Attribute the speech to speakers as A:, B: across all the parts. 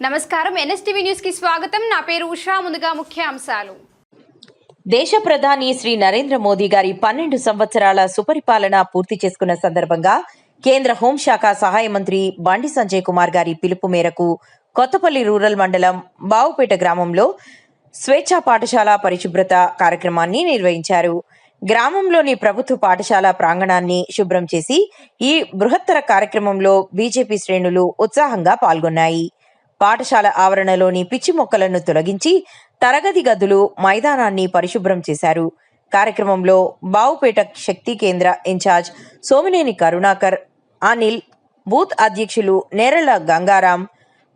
A: నమస్కారం NSTV news కి స్వాగతం. నా పేరు ఉషా. ముందుగా ముఖ్య అంశాలు.
B: దేశ ప్రధాని శ్రీ నరేంద్ర మోదీ గారి 12 సంవత్సరాల సుపరిపాలన పూర్తి చేసుకున్న సందర్భంగా కేంద్ర హోంశాఖ సహాయ మంత్రి బండి సంజయ్ కుమార్ గారి పిలుపు మేరకు కొత్తపల్లి రూరల్ మండలం బావుపేట గ్రామంలో స్వేచ్ఛా పాఠశాల పరిశుభ్రత కార్యక్రమాన్ని నిర్వహించారు. గ్రామంలోని ప్రభుత్వ పాఠశాల ప్రాంగణాన్ని శుభ్రం చేసి ఈ బృహత్తర కార్యక్రమంలో బీజేపీ శ్రేణులు ఉత్సాహంగా పాల్గొన్నాయి. పాఠశాల ఆవరణలోని పిచ్చి మొక్కలను తొలగించి తరగతి గదులు, మైదానాన్ని పరిశుభ్రం చేశారు. కార్యక్రమంలో బావుపేట శక్తి కేంద్ర ఇన్ఛార్జ్ సోమినేని కరుణాకర్, అనిల్, బూత్ అధ్యక్షులు నేరల గంగారాం,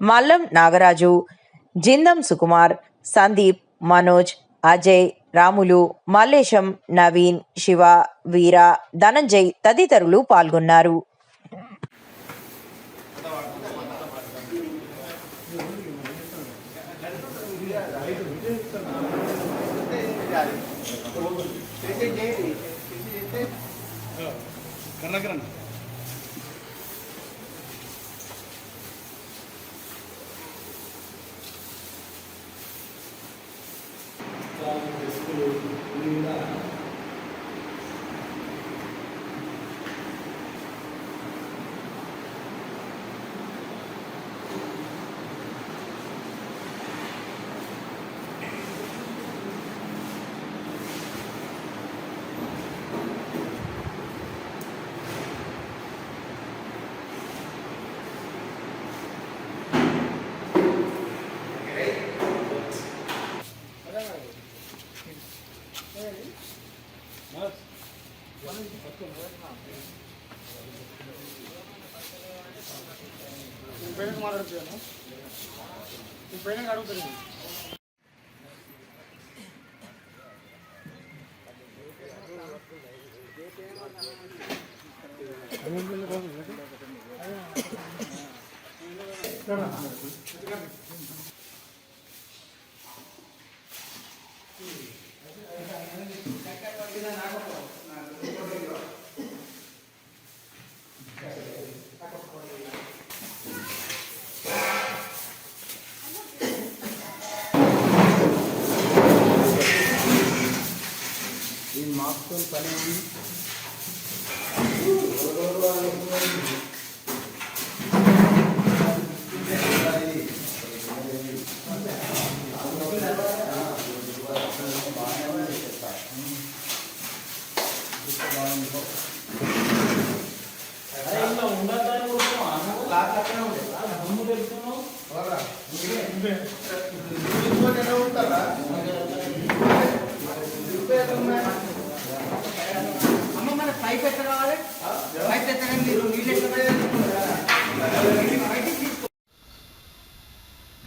B: మల్లం నాగరాజు, జిందం సుకుమార్, సందీప్, మనోజ్, అజయ్, రాములు, మల్లేశం, నవీన్, శివ, వీర, ధనంజయ్ తదితరులు పాల్గొన్నారు.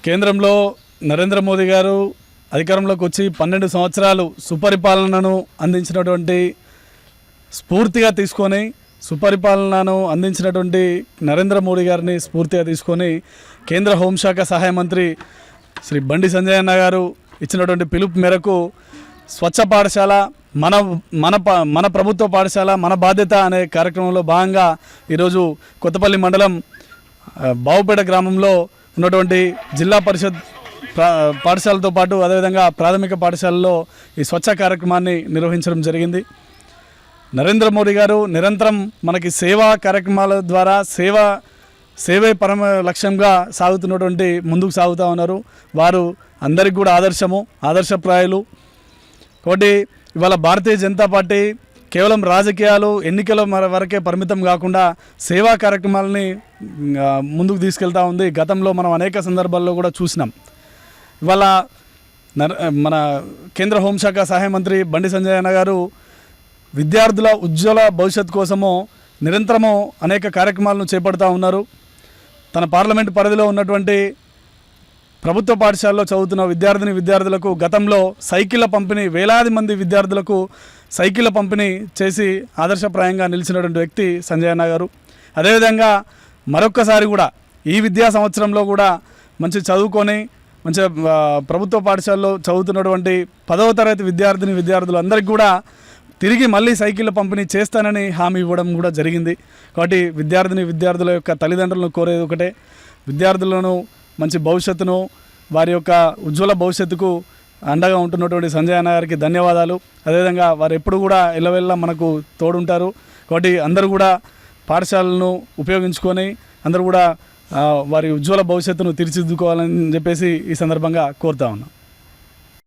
C: కేంద్రంలో నరేంద్ర మోదీ గారు అధికారంలోకి వచ్చి 12 సంవత్సరాలు సుపరిపాలనను అందించినటువంటి స్ఫూర్తిగా తీసుకొని సుపరిపాలనను అందించినటువంటి నరేంద్ర మోదీ గారిని స్ఫూర్తిగా తీసుకొని కేంద్ర హోంశాఖ సహాయ మంత్రి శ్రీ బండి సంజయ్ అన్న గారు ఇచ్చినటువంటి పిలుపు మేరకు స్వచ్ఛ పాఠశాల మన ప్రభుత్వ పాఠశాల మన బాధ్యత అనే కార్యక్రమంలో భాగంగా ఈరోజు కొత్తపల్లి మండలం బావుపేట గ్రామంలో ఉన్నటువంటి జిల్లా పరిషత్ పాఠశాలతో పాటు అదేవిధంగా ప్రాథమిక పాఠశాలలో ఈ స్వచ్ఛ కార్యక్రమాన్ని నిర్వహించడం జరిగింది. నరేంద్ర మోదీ గారు నిరంతరం మనకి సేవా కార్యక్రమాల ద్వారా సేవే పరమ లక్ష్యంగా సాగుతున్నటువంటి ముందుకు సాగుతూ ఉన్నారు. వారు అందరికి కూడా ఆదర్శప్రాయులు. కాబట్టి ఇవాళ భారతీయ జనతా పార్టీ కేవలం రాజకీయాలు ఎన్నికల వరకే పరిమితం కాకుండా సేవా కార్యక్రమాలని ముందుకు తీసుకెళ్తూ ఉంది. గతంలో మనం అనేక సందర్భాల్లో కూడా చూసినాం. ఇవాళ మన కేంద్ర హోంశాఖ సహాయ మంత్రి బండి సంజయ్ అన్న గారు విద్యార్థుల ఉజ్వల భవిష్యత్తు కోసము నిరంతరము అనేక కార్యక్రమాలను చేపడుతూ ఉన్నారు. తన పార్లమెంటు పరిధిలో ఉన్నటువంటి ప్రభుత్వ పాఠశాలలో చదువుతున్న విద్యార్థులకు గతంలో సైకిళ్ళ పంపిణీ, వేలాది మంది విద్యార్థులకు సైకిళ్ళ పంపిణీ చేసి ఆదర్శప్రాయంగా నిలిచినటువంటి వ్యక్తి సంజయ్ అన్న గారు. అదేవిధంగా మరొక్కసారి కూడా ఈ విద్యా సంవత్సరంలో కూడా మంచి చదువుకొని మంచి ప్రభుత్వ పాఠశాలలో చదువుతున్నటువంటి 10వ తరగతి విద్యార్థులందరికీ కూడా తిరిగి మళ్ళీ సైకిళ్ళ పంపిణీ చేస్తానని హామీ ఇవ్వడం కూడా జరిగింది. కాబట్టి విద్యార్థుల యొక్క తల్లిదండ్రులను కోరేది ఒకటే, విద్యార్థులను మంచి భవిష్యత్తును వారి యొక్క ఉజ్వల భవిష్యత్తుకు అండగా ఉంటున్నటువంటి సంజయ్ అన్న గారికి ధన్యవాదాలు. అదేవిధంగా వారు ఎప్పుడు కూడా ఎల్లవెల్లా మనకు తోడుంటారు. కాబట్టి అందరూ కూడా పాఠశాలను ఉపయోగించుకొని అందరూ కూడా వారి ఉజ్వల భవిష్యత్తును తీర్చిదిద్దుకోవాలని చెప్పేసి ఈ సందర్భంగా కోరుతా ఉన్నాం.